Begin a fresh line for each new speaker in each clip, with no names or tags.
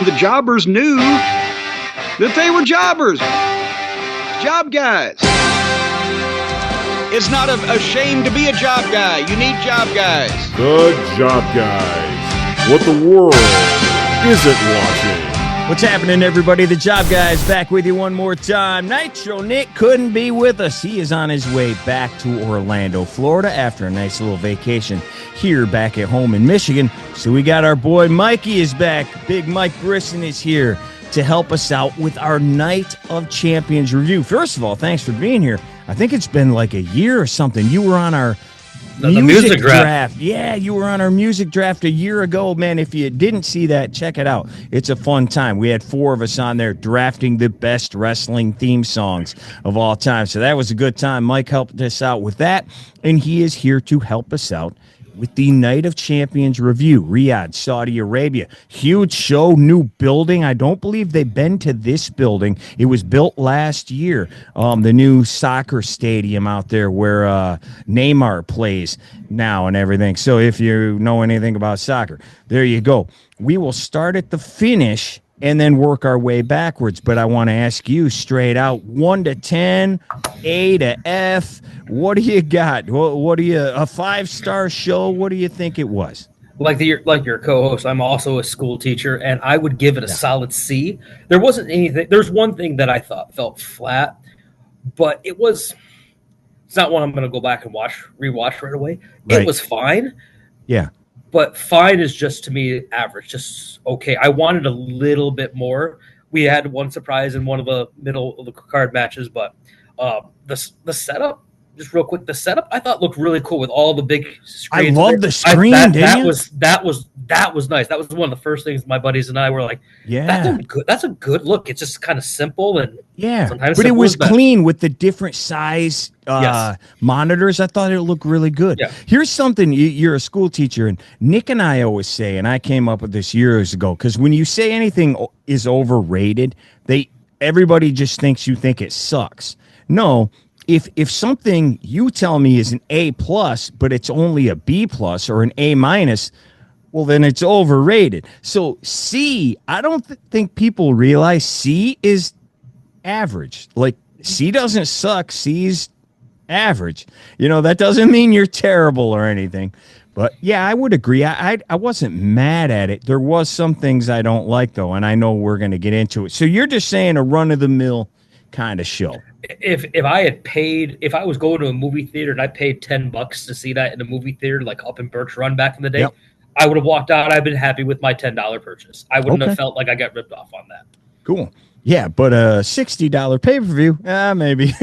The jobbers knew that they were jobbers. Job guys. It's not a shame to be a job guy. You need job guys.
The Job Guys. What the world isn't watching.
What's happening, everybody? The Job Guys back with you one more time. Nitro Nick couldn't be with us. He is on his way back to Orlando, Florida after a nice little vacation here back at home in Michigan. So we got our boy Mikey is back. Big Mike Brisson is here to help us out with our Night of Champions review. First of all, thanks for being here. I think it's been like a year or something. You were on our music draft. Yeah, you were on our music draft a year ago, man. If you didn't see that, check it out. It's a fun time. We had 4 of us on there drafting the best wrestling theme songs of all time. So that was a good time. Mike helped us out with that, and he is here to help us out with the Night of Champions review. Riyadh, Saudi Arabia. Huge show, new building. I don't believe they've been to this building. It was built last year. The new soccer stadium out there where Neymar plays now and everything. So if you know anything about soccer, there you go. We will start at the finish and then work our way backwards. But I want to ask you straight out, 1 to 10, A to F. What do you got? What do you, a 5-star show? What do you think it was?
Like your co-host, I'm also a school teacher, and I would give it a solid C. There wasn't anything. There's one thing that I thought felt flat, but it's not one I'm going to go back and rewatch right away. Right. It was fine.
Yeah.
But fine is just, to me, average, just okay. I wanted a little bit more. We had one surprise in one of the middle of the card matches, but the setup, just real quick, the setup I thought looked really cool with all the big screens.
I love the screen.
That was nice. That was one of the first things my buddies and I were like,
yeah,
that's a good look. It's just kind of simple and
but it was clean with the different size monitors. I thought it looked really good. Yeah. Here's something, you're a school teacher, and Nick and I always say, and I came up with this years ago, because when you say anything is overrated, everybody just thinks you think it sucks. No. If something you tell me is an A+, but it's only a B+ or an A-, well, then it's overrated. So C, I don't think people realize C is average. Like, C doesn't suck. C's average. You know, that doesn't mean you're terrible or anything. But, yeah, I would agree. I wasn't mad at it. There was some things I don't like, though, and I know we're going to get into it. So you're just saying a run-of-the-mill kind of show.
If I was going to a movie theater and I paid $10 to see that in a movie theater, like up in Birch Run back in the day, yep, I would have walked out. I've been happy with my $10 purchase. I wouldn't have felt like I got ripped off on that.
Cool. Yeah, but a $60 pay-per-view, maybe.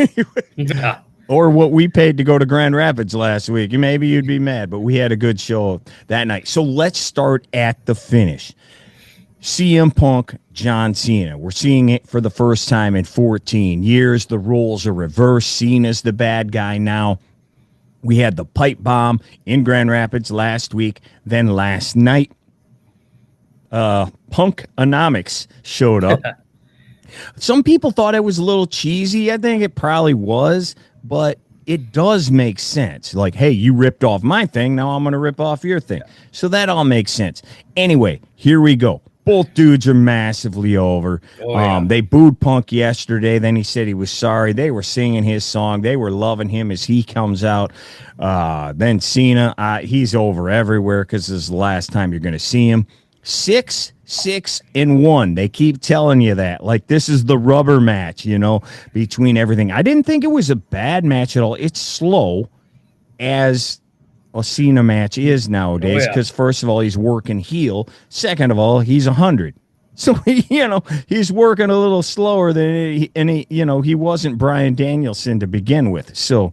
Yeah.
Or what we paid to go to Grand Rapids last week. Maybe you'd be mad, but we had a good show that night. So let's start at the finish. CM Punk, John Cena. We're seeing it for the first time in 14 years. The roles are reversed. Cena's the bad guy now. We had the pipe bomb in Grand Rapids last week. Then last night, Punkonomics showed up. Some people thought it was a little cheesy. I think it probably was, but it does make sense. Like, hey, you ripped off my thing. Now I'm going to rip off your thing. So that all makes sense. Anyway, here we go. Both dudes are massively over. They booed Punk yesterday. Then he said he was sorry. They were singing his song. They were loving him as he comes out. Then Cena, he's over everywhere because this is the last time you're going to see him. 6-6-1. They keep telling you that. Like, this is the rubber match, between everything. I didn't think it was a bad match at all. It's slow, as a Cena match is nowadays, because first of all, he's working heel. Second of all, he's 100. So, he's working a little slower than he wasn't Bryan Danielson to begin with. So,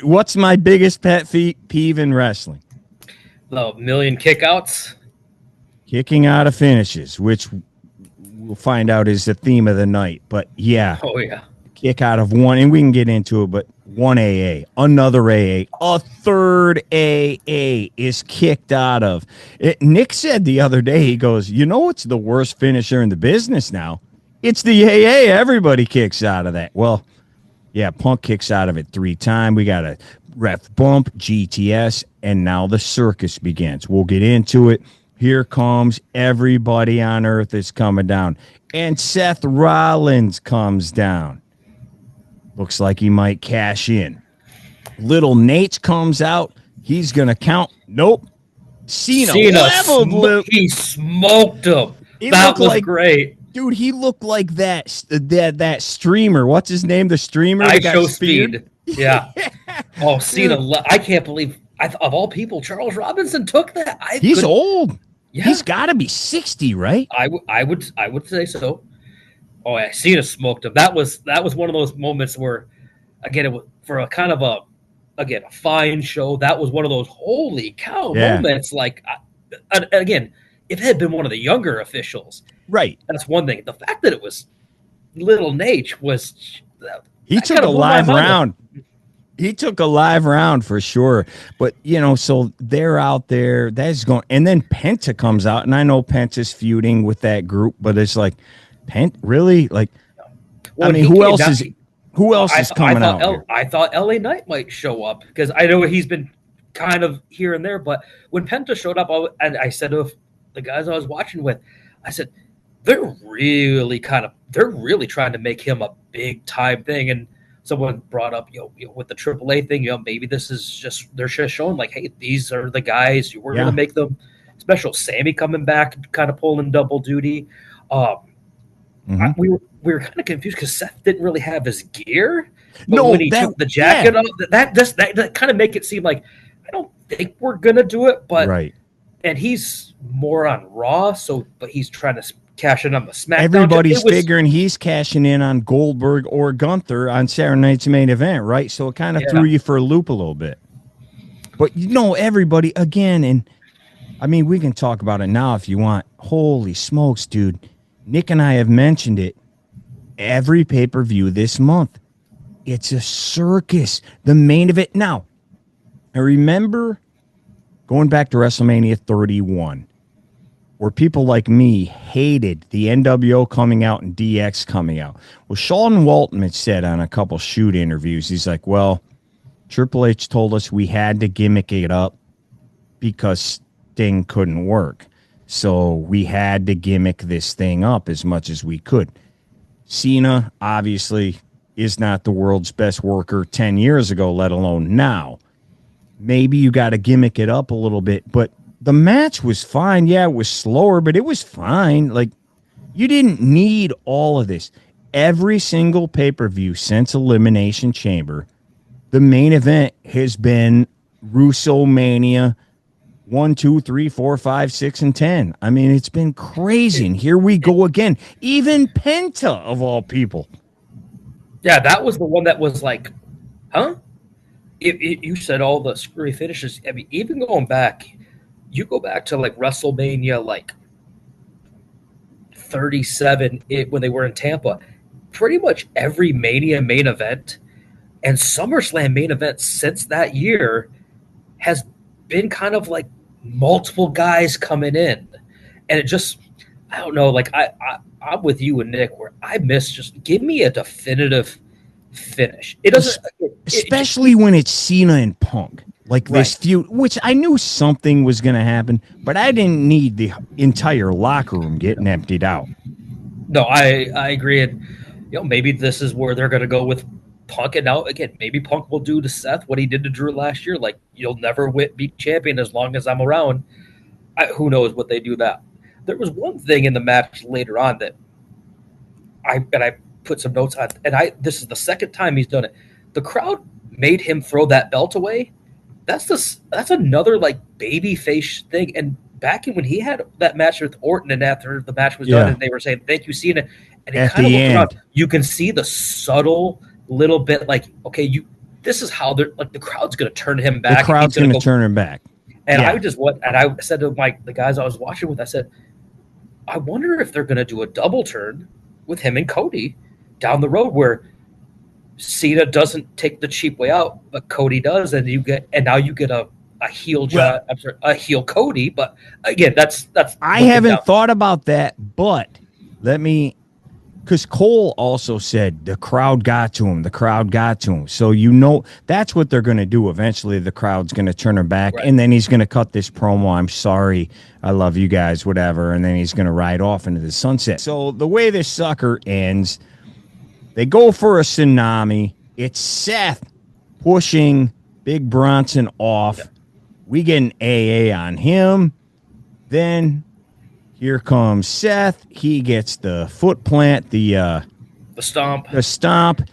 what's my biggest pet peeve in wrestling?
The million kickouts.
Kicking out of finishes, which we'll find out is the theme of the night. But, yeah.
Oh, yeah.
Kick out of one, and we can get into it, but one AA, another AA, a third AA is kicked out of. Nick said the other day, he goes, it's the worst finisher in the business now. It's the AA. Everybody kicks out of that. Well, yeah, Punk kicks out of it 3 times. We got a ref bump, GTS, and now the circus begins. We'll get into it. here comes everybody on earth is coming down. And Seth Rollins comes down. Looks like he might cash in. Little Nate comes out. He's going to count. Nope. Cena leveled.
He smoked him.
He
that was
like,
great.
Dude, he looked like that streamer. What's his name? The streamer?
I Show Speed. Yeah. Oh, Cena. I can't believe, of all people, Charles Robinson took that.
He's old. Yeah. He's got to be 60, right?
I would say so. Oh, yeah. Cena smoked him. That was one of those moments where, again, it was for a kind of a fine show. That was one of those holy cow moments. Like, again, if it had been one of the younger officials,
right?
That's one thing. The fact that it was Little Nate was
he took a live round. He took a live round for sure. But so they're out there. That's going, and then Penta comes out, and I know Penta's feuding with that group, but it's like, really, like, well, I mean, who else is coming out?
I thought LA Knight might show up because I know he's been kind of here and there. But when Penta showed up, I said to the guys I was watching with, I said, they're really trying to make him a big time thing. And someone brought up, with the AAA thing, maybe this is just, they're just showing like, hey, these are the guys. We're going to make them special. Sammy coming back, kind of pulling double duty. We were kind of confused because Seth didn't really have his gear. But when he took the jacket off, that kind of make it seem like, I don't think we're going to do it. But
right.
And he's more on Raw, but he's trying to cash in on the SmackDown.
Everybody's figuring he's cashing in on Goldberg or Gunther on Saturday night's main event, right? So it kind of threw you for a loop a little bit. But everybody again, and I mean, we can talk about it now if you want. Holy smokes, dude. Nick and I have mentioned it every pay-per-view this month. It's a circus. The main event. Now, I remember going back to WrestleMania 31, where people like me hated the NWO coming out and DX coming out. Well, Sean Waltman had said on a couple shoot interviews, he's like, well, Triple H told us we had to gimmick it up because Sting couldn't work. So we had to gimmick this thing up as much as we could. Cena, obviously, is not the world's best worker 10 years ago, let alone now. Maybe you got to gimmick it up a little bit, but the match was fine. Yeah, it was slower, but it was fine. Like, you didn't need all of this. Every single pay-per-view since Elimination Chamber, the main event has been Russo-Mania 1, 2, 3, 4, 5, 6, and 10. I mean, it's been crazy. And here we go again. Even Penta, of all people.
Yeah, that was the one that was like, huh? You said all the screwy finishes. I mean, even going back, you go back to like WrestleMania, like 37 when they were in Tampa. Pretty much every Mania main event and SummerSlam main event since that year has been kind of like multiple guys coming in, and it just, I don't know, like I'm with you and Nick where I miss just give me a definitive finish. It doesn't,
especially when it's Cena and Punk, like this feud, which I knew something was going to happen, but I didn't need the entire locker room getting emptied out.
No, I agree, and maybe this is where they're going to go with Punk, and now again, maybe Punk will do to Seth what he did to Drew last year. Like, you'll never be champion as long as I'm around. Who knows what they do that. There was one thing in the match later on that I put some notes on, and this is the second time he's done it. The crowd made him throw that belt away. That's another like baby face thing. And back when he had that match with Orton, and after the match was done, and they were saying thank you, Cena, and he kind of looked around, you can see the subtle little bit like, okay, this is how they're like, the crowd's going to turn him back.
The crowd's going to turn him back.
And I said to the guys I was watching with, I said, I wonder if they're going to do a double turn with him and Cody down the road where Cena doesn't take the cheap way out, but Cody does, and now you get a heel a heel Cody. But again, that's
I haven't thought about that, but let me because Cole also said the crowd got to him. The crowd got to him. So, you know, that's what they're going to do. Eventually, the crowd's going to turn her back,
Right.
and then he's going to cut this promo. I'm sorry. I love you guys, whatever. And then he's going to ride off into the sunset. So the way this sucker ends, they go for a tsunami. It's Seth pushing Big Bronson off. Yep. We get an AA on him. Then here comes Seth. He gets the foot plant, the
stomp.
The stomp.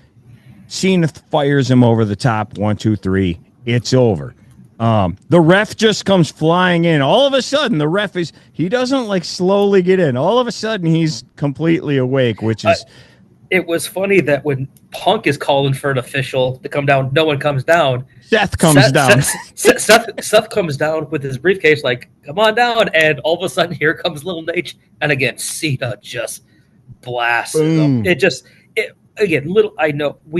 Cena fires him over the top. 1, 2, 3. It's over. The ref just comes flying in. All of a sudden, the ref he doesn't like slowly get in. All of a sudden, he's completely awake, which is.
It was funny that when Punk is calling for an official to come down, no one comes down.
Seth comes down.
Seth comes down with his briefcase, like, come on down. And all of a sudden, here comes Little Nate. And again, Cena just blasts him. We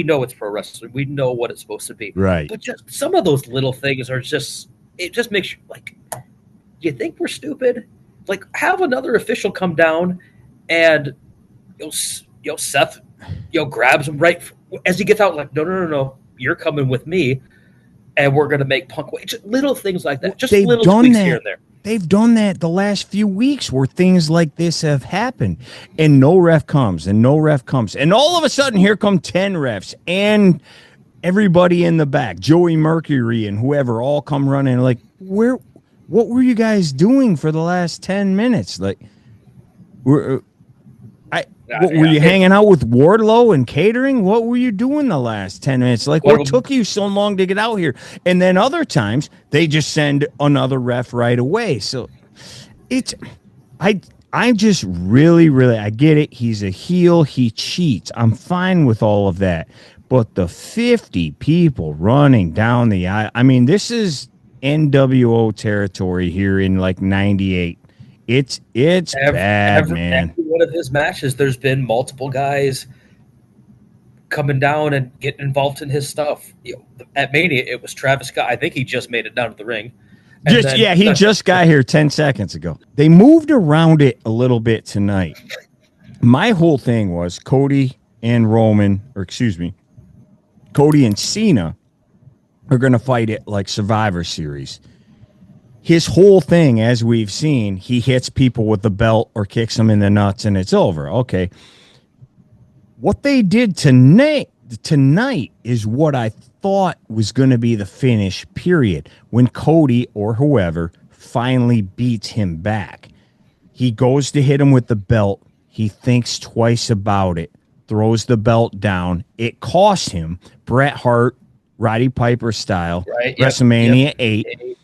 know it's pro wrestling. We know what it's supposed to be.
Right.
But just some of those little things are just, it just makes you like, you think we're stupid? Like, have another official come down and Seth, grabs him right as he gets out, like, no, you're coming with me, and we're going to make Punk wait. Just little things like that. Just little tweaks here and there.
They've done that the last few weeks where things like this have happened, and no ref comes, and all of a sudden, here come 10 refs, and everybody in the back, Joey Mercury and whoever, all come running. Like, what were you guys doing for the last 10 minutes? Like, were you hanging out with Wardlow and catering? What were you doing the last 10 minutes? Like, what took you so long to get out here? And then other times they just send another ref right away. So I just really, I get it. He's a heel. He cheats. I'm fine with all of that. But the 50 people running down the aisle, I mean, this is NWO territory here in like 98. It's bad, man.
Every one of his matches, there's been multiple guys coming down and getting involved in his stuff. At Mania, it was Travis Scott. I think he just made it down to the ring.
He just got here 10 seconds ago. They moved around it a little bit tonight. My whole thing was Cody and Cena are going to fight it like Survivor Series. His whole thing, as we've seen, he hits people with the belt or kicks them in the nuts and it's over. Okay. What they did tonight is what I thought was going to be the finish, period. When Cody or whoever finally beats him back, he goes to hit him with the belt. He thinks twice about it, throws the belt down. It cost him Bret Hart, Roddy Piper style, right, WrestleMania 8.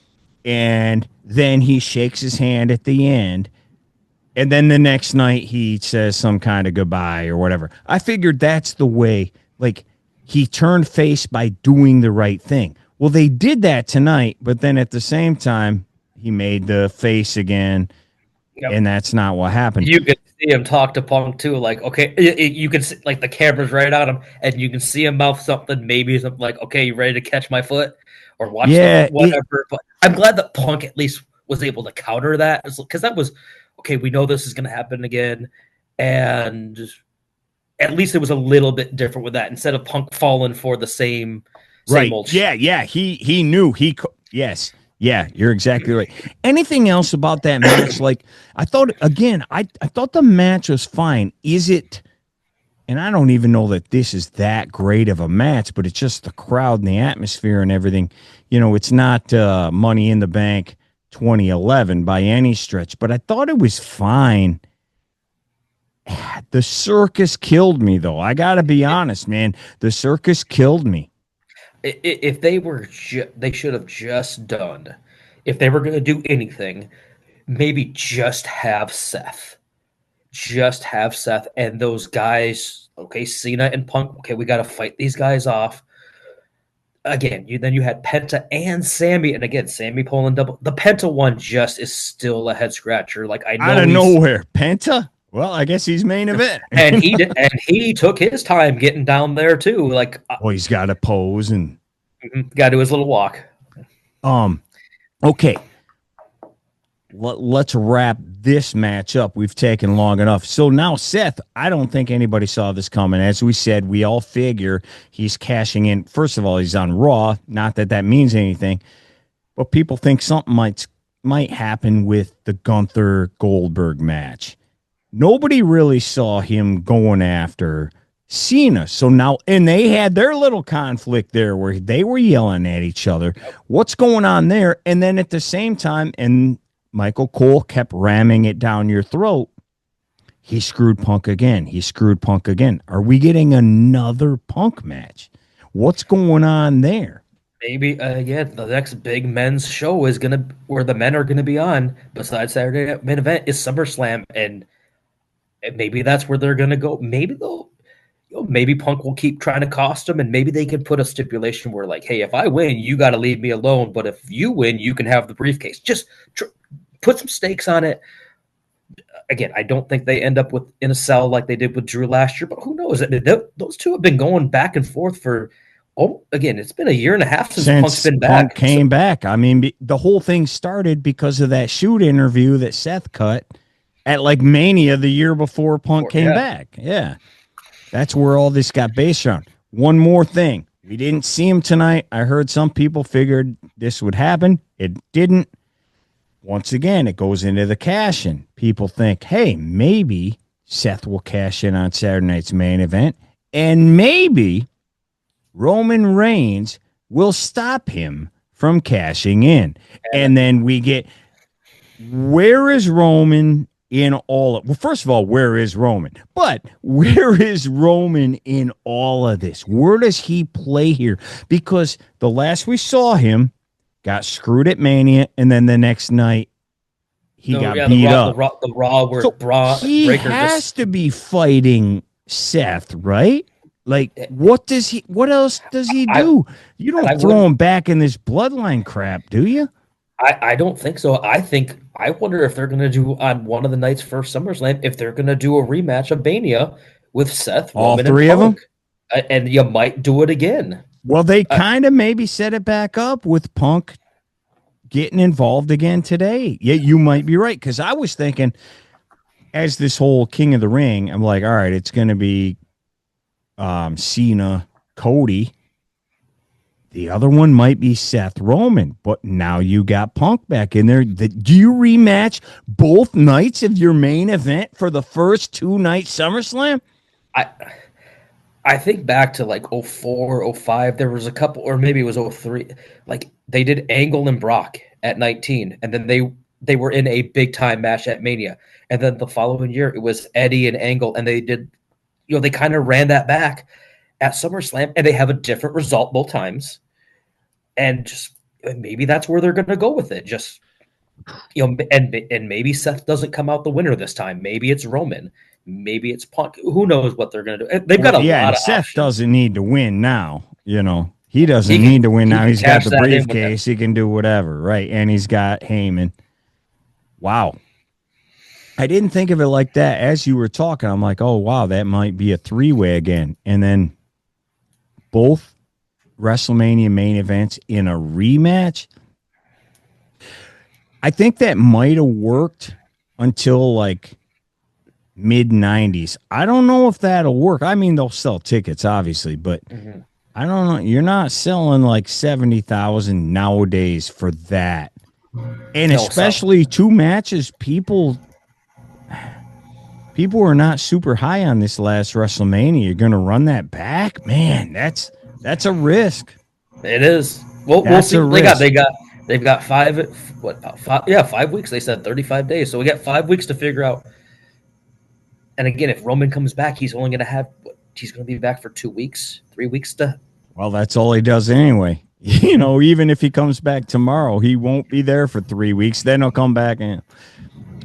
And then he shakes his hand at the end. And then the next night he says some kind of goodbye or whatever. I figured that's the way, like, he turned face by doing the right thing. Well, they did that tonight, but then at the same time, he made the face again. Yep. And that's not what happened.
You could see him talk to Punk too. Like, okay, you can see, like, the camera's right on him, and you can see him mouth something, maybe something like, okay, you ready to catch my foot? Or watch whatever. But I'm glad that Punk at least was able to counter that, because that was, okay, we know this is going to happen again. And at least it was a little bit different with that, instead of Punk falling for the same old shit.
Yeah. He knew yes. Yeah, you're exactly right. Anything else about that match? Like, I thought the match was fine. Is it? And I don't even know that this is that great of a match, but it's just the crowd and the atmosphere and everything. You know, it's not Money in the Bank 2011 by any stretch, but I thought it was fine. The circus killed me, though. I got to be honest, man. The circus killed me.
If they were, they should have just done, if they were going to do anything, maybe just have Seth. Just have Seth and those guys. Okay, Cena and Punk. Okay, we got to fight these guys off. Again, you had Penta and Sammy, and again, Sammy pulling double. The Penta one just is still a head scratcher. Like, I know
out of nowhere, Penta. Well, I guess he's main event,
and he took his time getting down there too. Like,
he's got to pose and
got to do his little walk.
Okay. let's wrap this match up. We've taken long enough. So now Seth, I don't think anybody saw this coming. As we said, we all figure he's cashing in. First of all, he's on Raw. Not that that means anything, but people think something might happen with the Gunther Goldberg match. Nobody really saw him going after Cena. So now, and they had their little conflict there where they were yelling at each other. What's going on there? And then at the same time, and Michael Cole kept ramming it down your throat. He screwed Punk again. He screwed Punk again. Are we getting another Punk match? What's going on there?
Maybe, the next big men's show is where the men are gonna be on. Besides Saturday Night Main Event is SummerSlam, and maybe that's where they're gonna go. Maybe maybe Punk will keep trying to cost him, and maybe they can put a stipulation where, like, hey, if I win, you got to leave me alone, but if you win, you can have the briefcase. Just put some stakes on it. Again, I don't think they end up in a cell like they did with Drew last year, but who knows? Those two have been going back and forth for. Oh, again, it's been a year and a half since Punk's been back.
Punk came back. I mean, the whole thing started because of that shoot interview that Seth cut at like Mania the year before Punk came back. Yeah. That's where all this got based on. One more thing. We didn't see him tonight. I heard some people figured this would happen. It didn't. Once again, it goes into the cash in. People think, hey, maybe Seth will cash in on Saturday night's main event, and maybe Roman Reigns will stop him from cashing in. And then we get, where is Roman in all of, well, first of all, where is Roman? But where is Roman in all of this? Where does he play here? Because the last we saw him got screwed at Mania, and then the next night he got beat up.
The Raw where
so he
Breaker
has to be fighting Seth, right? Like, what else does he do? You don't throw him back in this bloodline crap, do you?
I don't think so. I wonder if they're going to do on one of the nights for SummerSlam, if they're going to do a rematch of Mania with Seth,
all
Roman,
three
and
of
Punk. And you might do it again.
Well, they kind of maybe set it back up with Punk getting involved again today. Yeah, you might be right, because I was thinking, as this whole King of the Ring, I'm like, all right, it's going to be Cena, Cody. The other one might be Seth Roman, but now you got Punk back in there. Do you rematch both nights of your main event for the first 2-night SummerSlam?
I think back to like 04, 05, there was a couple, or maybe it was 03. Like they did Angle and Brock at 19, and then they were in a big time match at Mania. And then the following year it was Eddie and Angle, and they did, they kind of ran that back at SummerSlam, and they have a different result both times. And maybe that's where they're going to go with it. Just, and maybe Seth doesn't come out the winner this time. Maybe it's Roman. Maybe it's Punk. Who knows what they're going to do? They've got a lot of
Seth
options.
Doesn't need to win now. He doesn't need to win now. He's got the briefcase. He can do whatever, right? And he's got Heyman. Wow. I didn't think of it like that. As you were talking, I'm like, oh, wow, that might be a 3-way again. And then both WrestleMania main events in a rematch. I think that might have worked until like mid-90s. I don't know if that'll work. I mean, they'll sell tickets, obviously, but I don't know. You're not selling like 70,000 nowadays for that. And especially 2 matches, people are not super high on this last WrestleMania. You're going to run that back? Man, that's a risk.
It is. Well, we'll see. They've got 5 weeks. They said 35 days. So we got 5 weeks to figure out. And again, if Roman comes back, he's only going to have, he's going to be back for 2 weeks, 3 weeks to.
Well, that's all he does anyway. Even if he comes back tomorrow, he won't be there for 3 weeks. Then he'll come back in.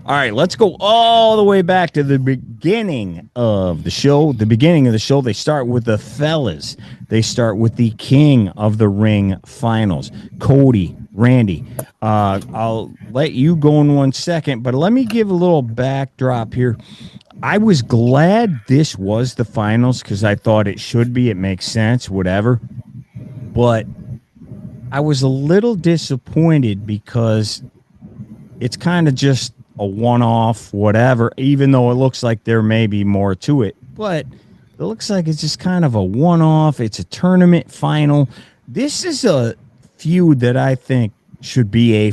All right, let's go all the way back to the beginning of the show. The beginning of the show, they start with the fellas. They start with the King of the Ring finals. Cody, Randy. I'll let you go in 1 second, but let me give a little backdrop here. I was glad this was the finals because I thought it should be. It makes sense, whatever. But I was a little disappointed because it's kind of just a one-off, whatever, even though it looks like there may be more to it. But it looks like it's just kind of a one-off. It's a tournament final. This is a feud that I think should be a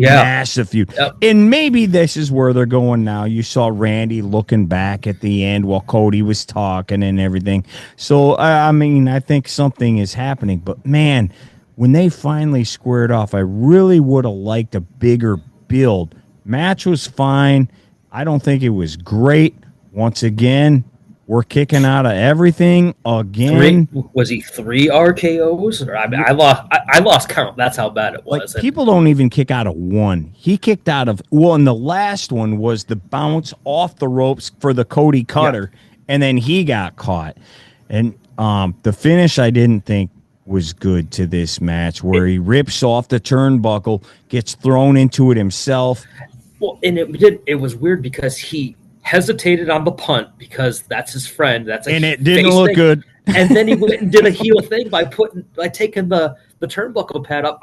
massive feud.
Yep.
And maybe this is where they're going now. You saw Randy looking back at the end while Cody was talking and everything. So, I mean, I think something is happening. But, man, when they finally squared off, I really would have liked a bigger build. Match was fine. I don't think it was great. Once again, we're kicking out of everything again.
Was he 3 RKOs? Or, I mean, I lost count. That's how bad it was.
Like, people don't even kick out of one. He kicked out of and the last one was the bounce off the ropes for the Cody Cutter, and then he got caught. And the finish I didn't think was good to this match, where he rips off the turnbuckle, gets thrown into it himself.
Well, and it was weird because he hesitated on the punt because that's his friend. And
it didn't look good.
And then he went and did a heel thing by taking the turnbuckle pad up.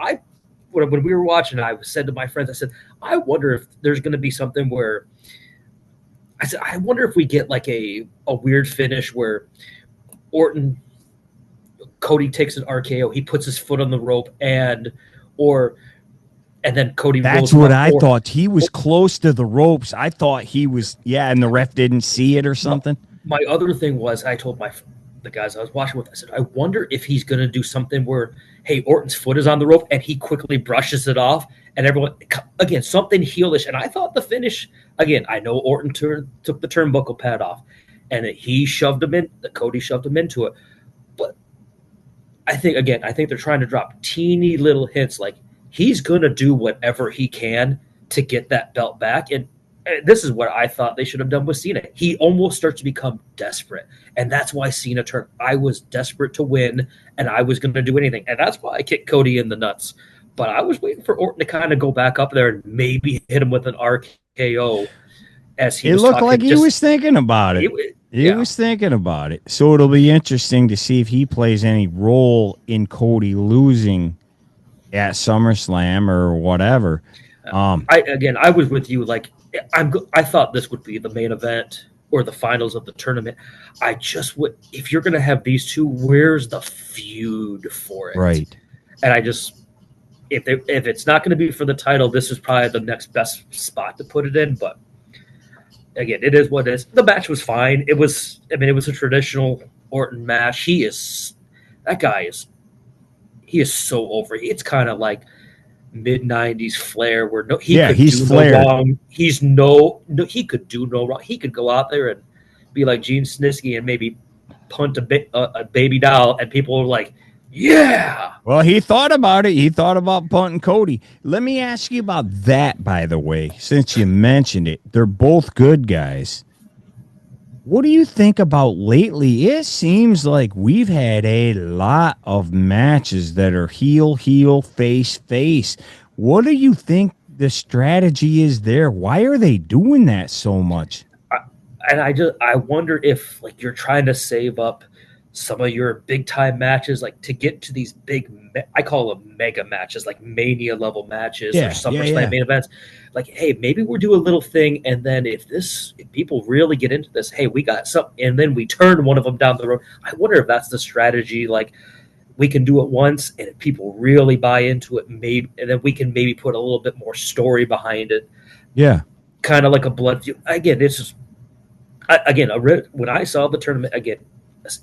When we were watching it, I said to my friends, I said, I wonder if there's going to be something where I wonder if we get like a weird finish where Cody takes an RKO, he puts his foot on the rope, and then Cody rolls.
That's what I thought. He was close to the ropes. I thought he was, and the ref didn't see it or something.
My other thing was, I told the guys I was watching with, I said, I wonder if he's going to do something where, hey, Orton's foot is on the rope, and he quickly brushes it off, and everyone, again, something heelish. And I thought the finish, again, I know Orton took the turnbuckle pad off, and he shoved him in, Cody shoved him into it. But I think they're trying to drop teeny little hints like, he's going to do whatever he can to get that belt back. And this is what I thought they should have done with Cena. He almost starts to become desperate. And that's why Cena turned. I was desperate to win, and I was going to do anything. And that's why I kicked Cody in the nuts. But I was waiting for Orton to kind of go back up there and maybe hit him with an RKO. As he was
looked like he was thinking about it. He was thinking about it. So it'll be interesting to see if he plays any role in Cody losing at SummerSlam or whatever.
I was with you. Like, I thought this would be the main event or the finals of the tournament. I just would, if you're going to have these two, where's the feud for it?
Right.
And if it's not going to be for the title, this is probably the next best spot to put it in. But again, it is what it is. The match was fine. It was a traditional Orton match. He is so over. It's kind of like mid-90s Flair where he's Flair. No wrong. He could do no wrong. He could go out there and be like Gene Snitsky and maybe punt a baby doll, and people are like, yeah.
Well, he thought about it. He thought about punting Cody. Let me ask you about that, by the way, since you mentioned it. They're both good guys. What do you think about lately? It seems like we've had a lot of matches that are heel, face, face. What do you think the strategy is there? Why are they doing that so much?
I wonder if like you're trying to save up some of your big time matches, like to get to these big, I call them mega matches, like Mania level matches or SummerSlam main events. Like, hey, maybe we'll do a little thing, and then if people really get into this, hey, we got something, and then we turn one of them down the road. I wonder if that's the strategy. Like, we can do it once, and if people really buy into it, maybe, and then we can maybe put a little bit more story behind it.
Yeah,
kind of like a blood feud. Again, it's just when I saw the tournament again.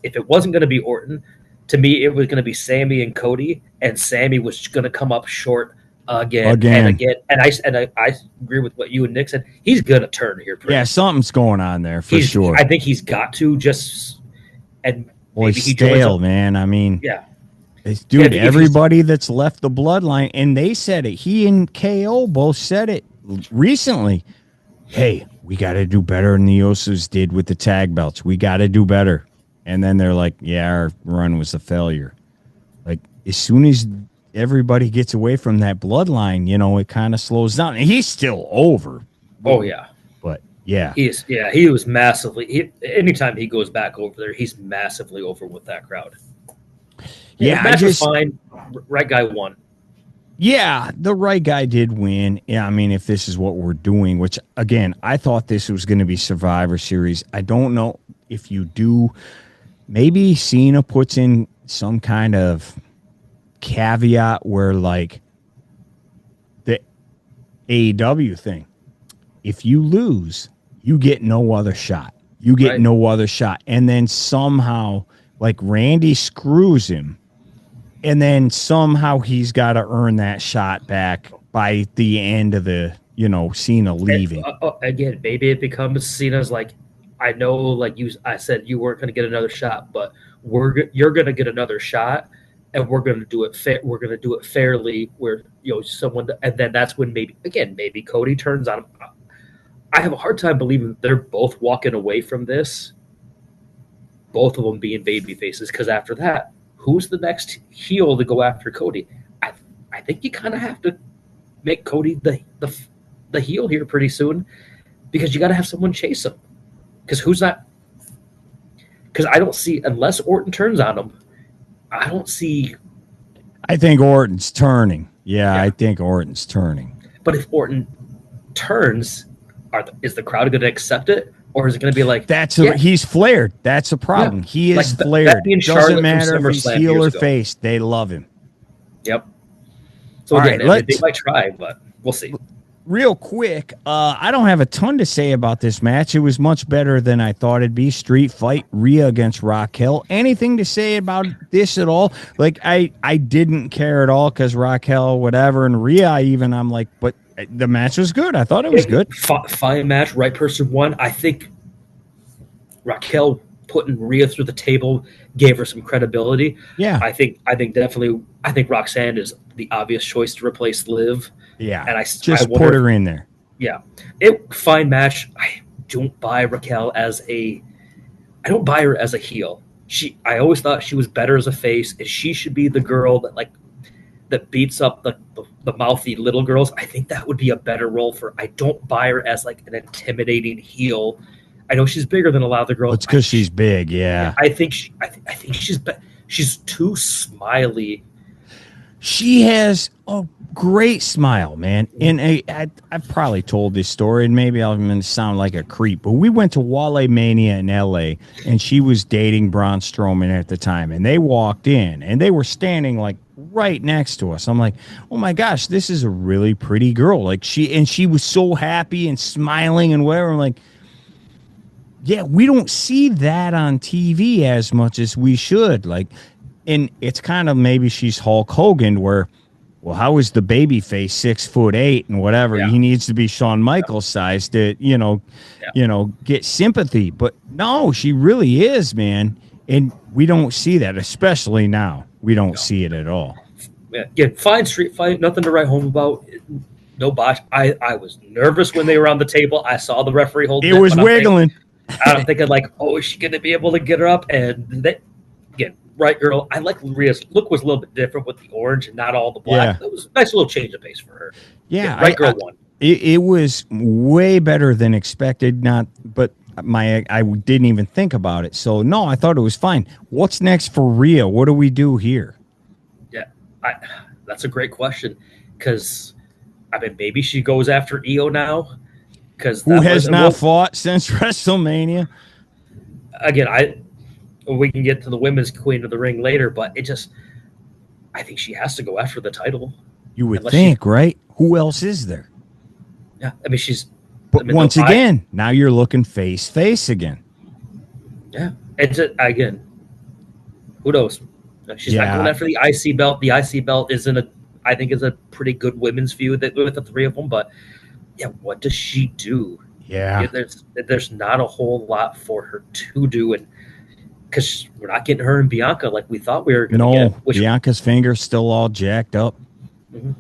If it wasn't going to be Orton, to me, it was going to be Sammy and Cody, and Sammy was going to come up short again and again. And I agree with what you and Nick said. He's going to turn here.
Something's going on there for sure.
I think he's got to he's
stale, man. I mean, dude, everybody that's left the bloodline, and they said it. He and KO both said it recently. Hey, we got to do better than the Usos did with the tag belts. We got to do better. And then they're like, our run was a failure. Like, as soon as everybody gets away from that bloodline, it kind of slows down. And he's still over.
Oh, yeah.
But, yeah.
He was massively anytime he goes back over there, he's massively over with that crowd.
Yeah,
the match was fine. Right guy won.
Yeah, the right guy did win. Yeah, I mean, if this is what we're doing, which again, I thought this was going to be Survivor Series. I don't know if you do. Maybe Cena puts in some kind of caveat where, like, the AEW thing, if you lose, you get no other shot. You get no other shot. And then somehow, like, Randy screws him. And then somehow he's got to earn that shot back by the end of the, Cena leaving.
Again, maybe it becomes Cena's like, I know, like I said, you weren't going to get another shot, but you're going to get another shot, and we're going to do it fair. We're going to do it fairly, where someone, and then that's when maybe Cody turns on him. I have a hard time believing they're both walking away from this, both of them being baby faces, because after that, who's the next heel to go after Cody? I think you kind of have to make Cody the heel here pretty soon, because you got to have someone chase him. Because who's not? Because I don't see, unless Orton turns on him, I don't see.
I think Orton's turning. Yeah, I think Orton's turning.
But if Orton turns, is the crowd going to accept it? Or is it going to be like
he's flared? That's a problem. Yeah. He is flared. Doesn't matter if he's heel or face. They love him.
Yep. So again, they might try, but we'll see.
Real quick, I don't have a ton to say about this match. It was much better than I thought it'd be. Street fight, Rhea against Raquel. Anything to say about this at all? Like, I didn't care at all because Raquel, whatever, and Rhea, I'm like, but the match was good. I thought it was good.
Fine match. Right person won. I think Raquel putting Rhea through the table gave her some credibility.
Yeah.
I think Roxanne is the obvious choice to replace Liv.
Yeah.
And I
put her in there.
Yeah. Fine match. I don't buy Raquel I don't buy her as a heel. I always thought she was better as a face, and she should be the girl that beats up the mouthy little girls. I think that would be a better role for her. I don't buy her as like an intimidating heel. I know she's bigger than a lot of the girls.
It's because she's big, yeah.
I think she's too smiley.
She has a great smile, man. And I've probably told this story, and maybe I'm going to sound like a creep, but we went to Wale Mania in L.A., and she was dating Braun Strowman at the time, and they walked in, and they were standing like right next to us. I'm like, oh my gosh, this is a really pretty girl. Like she was so happy and smiling and whatever. I'm like, yeah, we don't see that on TV as much as we should. Like, and it's kind of maybe she's Hulk Hogan, where, well, how is the baby face 6'8" and whatever? Yeah. He needs to be Shawn Michaels size to, get sympathy. But no, she really is, man. And we don't see that, especially now. We don't see it at all.
Yeah, fine street fight, nothing to write home about. No botch. I was nervous when they were on the table. I saw the referee hold
it. It was wiggling.
I'm thinking like, oh, is she going to be able to get her up? And again, right girl. I like Rhea's look was a little bit different with the orange and not all the black. Yeah. It was a nice little change of pace for her.
Yeah,
right girl won.
It was way better than expected. But I didn't even think about it. So no, I thought it was fine. What's next for Rhea? What do we do here?
Yeah, that's a great question, because maybe she goes after Io now.
Who has not fought since WrestleMania?
Again, we can get to the women's queen of the ring later, but I think she has to go after the title.
You would think, right? Who else is there?
Yeah, she's.
But once again, now you're looking face again.
Yeah, again. Who knows? She's not going after the IC belt. The IC belt is I think is a pretty good women's feud with the three of them, but. Yeah, what does she do?
Yeah,
there's not a whole lot for her to do, and because we're not getting her and Bianca like we thought we were going to get.
Bianca's finger's still all jacked up.
Mm-hmm.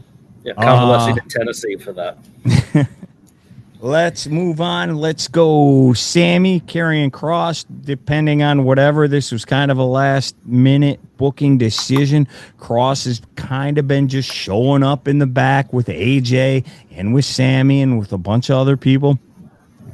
Yeah, convalescing in Tennessee for that.
Let's move on. Let's go Sammy carrying Cross, depending on whatever. This was kind of a last-minute booking decision. Cross has kind of been just showing up in the back with AJ and with Sammy and with a bunch of other people,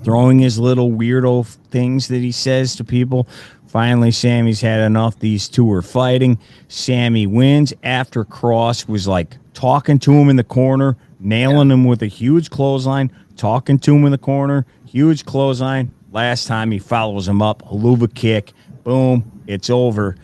throwing his little weirdo things that he says to people. Finally, Sammy's had enough. These two are fighting. Sammy wins after Cross was like talking to him in the corner, nailing him with a huge clothesline, talking to him in the corner, huge clothesline. Last time he follows him up, haluva kick, boom, it's over.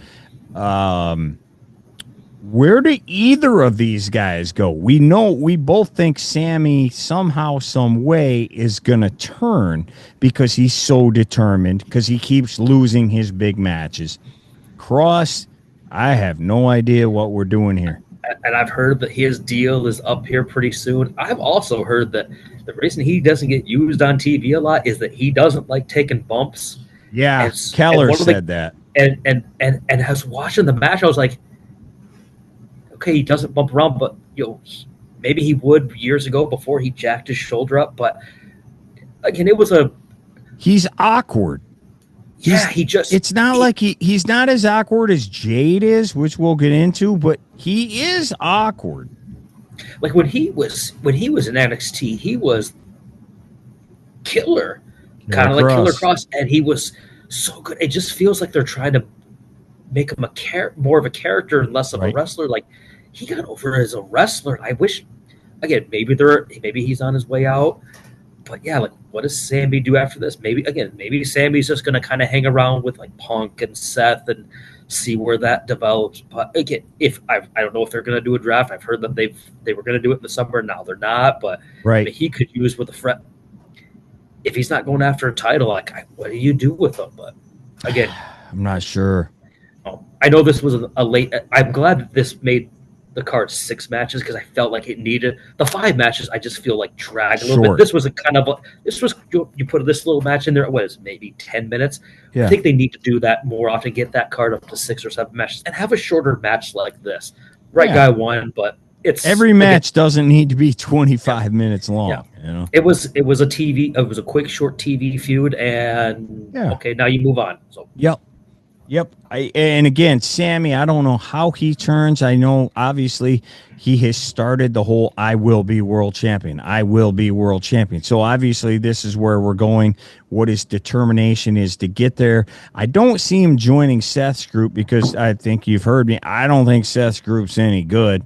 Where do either of these guys go? We both think Sammy somehow, some way is going to turn because he's so determined, because he keeps losing his big matches. Cross, I have no idea what we're doing here.
And I've heard that his deal is up here pretty soon. I've also heard that the reason he doesn't get used on TV a lot is that he doesn't like taking bumps.
Yeah, Keller said that.
And I was watching the match, I was like, okay, he doesn't bump around, but maybe he would years ago before he jacked his shoulder up. But again,
he's awkward. It's not like he's not as awkward as Jade is, which we'll get into, but he is awkward.
Like when he was in NXT, he was killer, kind of like Killer Cross, and he was so good. It just feels like they're trying to make him more of a character and less of a wrestler. Like he got over as a wrestler. I wish, again, maybe he's on his way out. But yeah, like what does Sammy do after this? Maybe Sammy's just going to kind of hang around with like Punk and Seth and see where that develops. But again, I don't know if they're going to do a draft. I've heard that they were going to do it in the summer. Now they're not. But he could use with a threat. If he's not going after a title, like what do you do with him? But again,
I'm not sure.
I know this was a late. I'm glad that this made the card 6 matches because I felt like it needed the 5 matches. I just feel like dragged a little bit. This was you put this little match in there. What is maybe 10 minutes? Yeah. I think they need to do that more often. Get that card up to 6 or 7 matches and have a shorter match like this. Guy won, but
every match doesn't need to be 25 minutes long.
Yeah.
You know,
it was a TV. It was a quick, short TV feud, and okay, now you move on. So
Yep. And again, Sammy, I don't know how he turns. I know, obviously, he has started the whole I will be world champion. I will be world champion. So, obviously, this is where we're going. What his determination is to get there. I don't see him joining Seth's group because I think you've heard me. I don't think Seth's group's any good.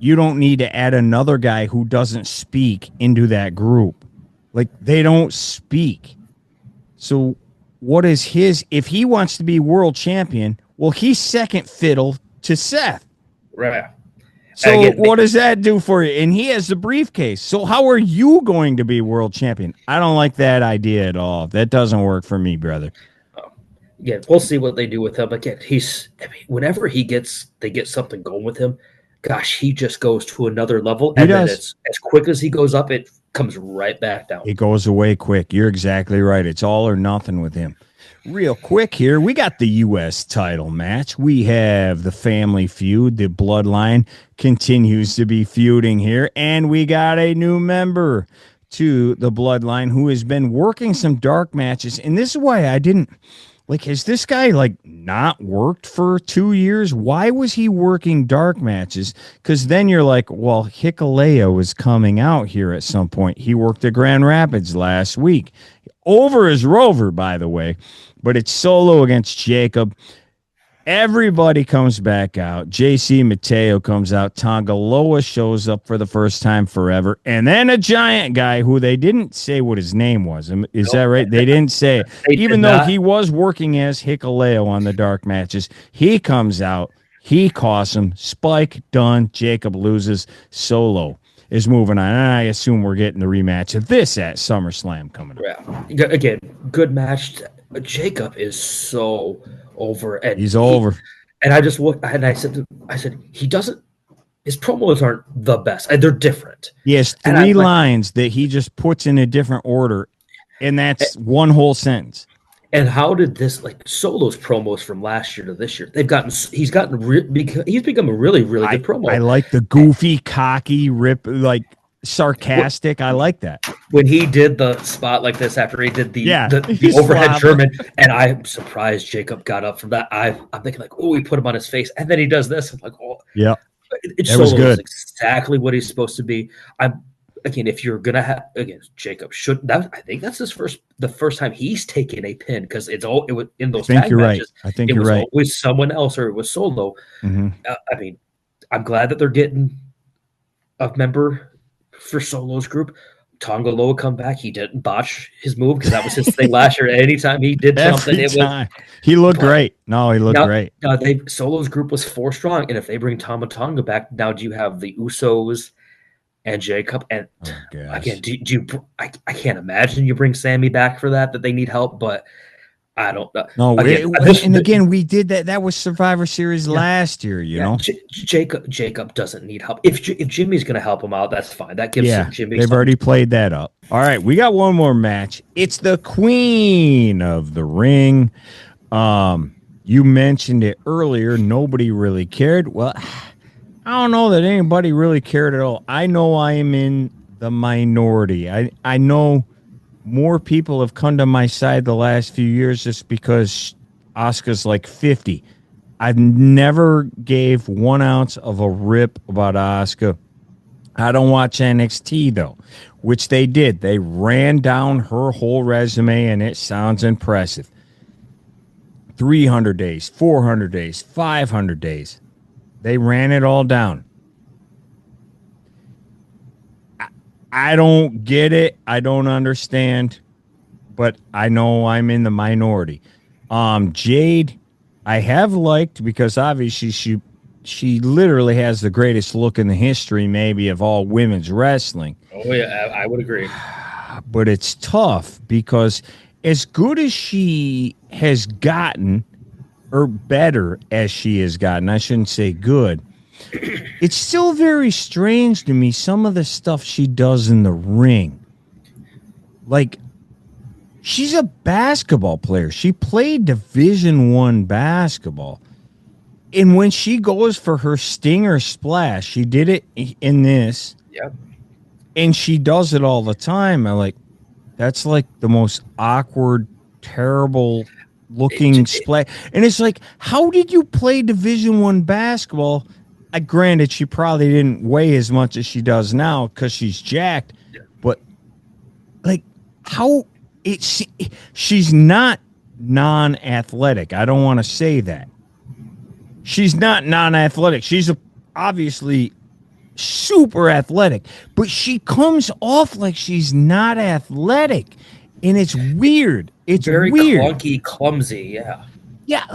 You don't need to add another guy who doesn't speak into that group. Like, they don't speak. So what is if he wants to be world champion, well, he's second fiddle to Seth.
Right.
So what does that do for you? And he has the briefcase. So how are you going to be world champion? I don't like that idea at all. That doesn't work for me, brother.
Yeah, we'll see what they do with him. Again, whenever they get something going with him, gosh, he just goes to another level. And then it's as quick as he goes up, it comes right back down.
It goes away quick. You're exactly right. It's all or nothing with him. Real quick here, we got the U.S. title match. We have the family feud. The bloodline continues to be feuding here. And we got a new member to the bloodline who has been working some dark matches. And this is why I didn't... Like, has this guy, not worked for 2 years? Why was he working dark matches? Because then you're like, well, Hikuleo was coming out here at some point. He worked at Grand Rapids last week. Over as Rover, by the way. But it's solo against Jacob. Everybody comes back out. JC Mateo comes out. Tongaloa shows up for the first time forever. And then a giant guy who they didn't say what his name was. Is that right? They didn't say it. Even though he was working as Hikuleo on the dark matches. He comes out. He costs him. Spike, done. Jacob loses. Solo is moving on. And I assume we're getting the rematch of this at SummerSlam coming up.
Yeah. Again, good match. Jacob is so over, and
he's over.
And I just looked, and I said, he doesn't. His promos aren't the best. They're different.
He has 3 lines that he just puts in a different order, and that's one whole sentence.
And how did this Solo's promos from last year to this year? He's become a really, really good promo.
I like the goofy, cocky, sarcastic. I like that.
When he did the spot like this after he did the overhead German, and I'm surprised Jacob got up from that. I'm thinking he put him on his face, and then he does this. I'm like, oh,
yeah,
it was good. Exactly what he's supposed to be. If you're gonna have Jacob should that. I think that's the first time he's taken a pin because it was in those tag matches.
I think you're right.
It was someone else or it was Solo.
Mm-hmm.
I'm glad that they're getting a member for Solo's group. Tonga Loa come back. He didn't botch his move because that was his thing last year. Anytime he did something,
Every time. He looked great. No, he looked great.
Now Solo's group was 4 strong, and if they bring Tama Tonga back, now do you have the Usos and Jacob? And again, do you? I can't imagine you bring Sammy back for that they need help, but I don't know.
No, again, we did that. That was Survivor Series last year. You know,
Jacob doesn't need help. If Jimmy's going to help him out, that's fine. That gives Jimmy.
They've already played that up. All right, we got one more match. It's the Queen of the Ring. You mentioned it earlier. Nobody really cared. Well, I don't know that anybody really cared at all. I know I am in the minority. I know more people have come to my side the last few years just because Asuka's like 50. I've never gave 1 ounce of a rip about Asuka. I don't watch NXT, though, which they did. They ran down her whole resume, and it sounds impressive. 300 days, 400 days, 500 days. They ran it all down. I don't get it. I don't understand, but I know I'm in the minority. Jade, I have liked because obviously she literally has the greatest look in the history, maybe, of all women's wrestling.
Oh yeah, I would agree.
But it's tough because as good as she has gotten, or better as she has gotten, I shouldn't say good, it's still very strange to me, some of the stuff she does in the ring. Like, she's a basketball player. She played Division I basketball. And when she goes for her stinger splash, she did it in this.
Yep.
And she does it all the time. I'm like, that's like the most awkward, terrible looking splash. And it's like, how did you play Division I basketball? Granted, she probably didn't weigh as much as she does now because she's jacked, but like, how she's not non-athletic. I don't want to say that. She's not non-athletic. She's obviously super athletic, but she comes off like she's not athletic, and it's weird. It's
very
weird.
Clunky, clumsy, yeah.
Yeah.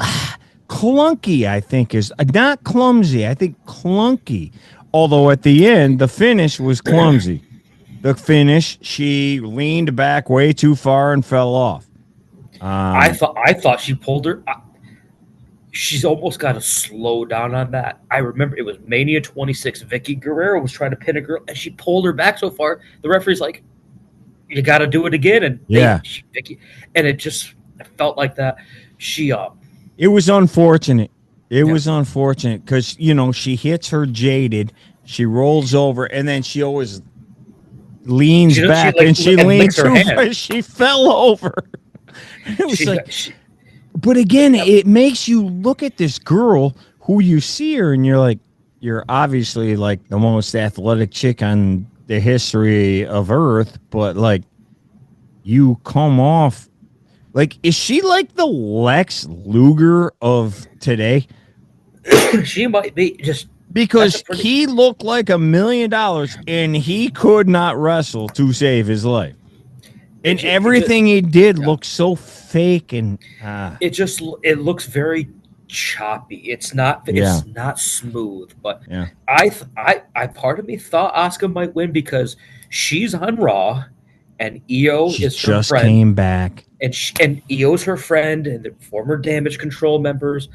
Clunky, I think, is not clumsy. I think clunky. Although at the end, the finish was clumsy. The finish, she leaned back way too far and fell off.
I thought she pulled her. She's almost got to slow down on that. I remember it was Mania 26. Vicky Guerrero was trying to pin a girl, and she pulled her back so far. The referee's like, "You got to do it again." And Vicky, and it just felt like that. It
was unfortunate. It was unfortunate because, she hits her jaded, she rolls over, and then she always leans back, and she leans too far. She fell over. It was but again, it makes you look at this girl who you see her, and you're like, you're obviously like the most athletic chick on the history of Earth, but like, you come off. Like, is she like the Lex Luger of today?
She might be, just
because he looked like $1 million and he could not wrestle to save his life. And everything he did looked so fake, and
it looks very choppy. It's not smooth. But I part of me thought Asuka might win because she's on Raw. And Io is her
just
friend.
Came back.
And Io's her friend, and the former Damage Control members.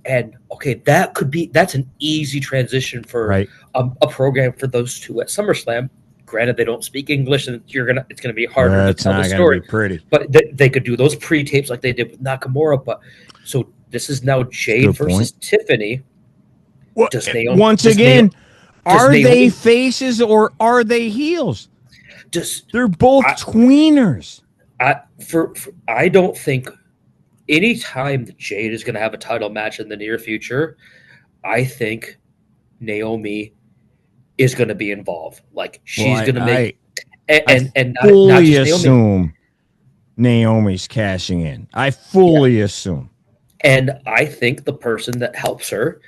And that's an easy transition for a program for those two at SummerSlam. Granted, they don't speak English, and it's gonna be harder to tell the story.
Pretty.
But they could do those pre-tapes like they did with Nakamura. But so this is now Jade versus Tiffany.
Once again, are they faces or are they heels? They're both tweeners.
I don't think any time that Jade is going to have a title match in the near future, I think Naomi is going to be involved. Like, she's going to make and
fully assume Naomi's cashing in. I fully assume.
And I think the person that helps her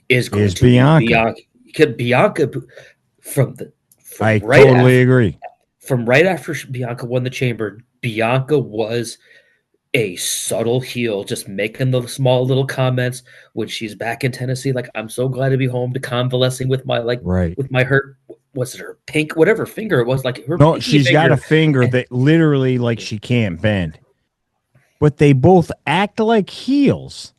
is going to
Bianca.
Bianca. from the from
I
right
totally
after,
agree.
from right after Bianca won the chamber. Bianca was a subtle heel, just making the small little comments when she's back in Tennessee. Like, I'm so glad to be home, to convalescing with my
Right.
with my hurt. Was it her pink, whatever finger it was, like her
No,
pinky
she's got
finger.
a finger that literally like she can't bend. But they both act like heels.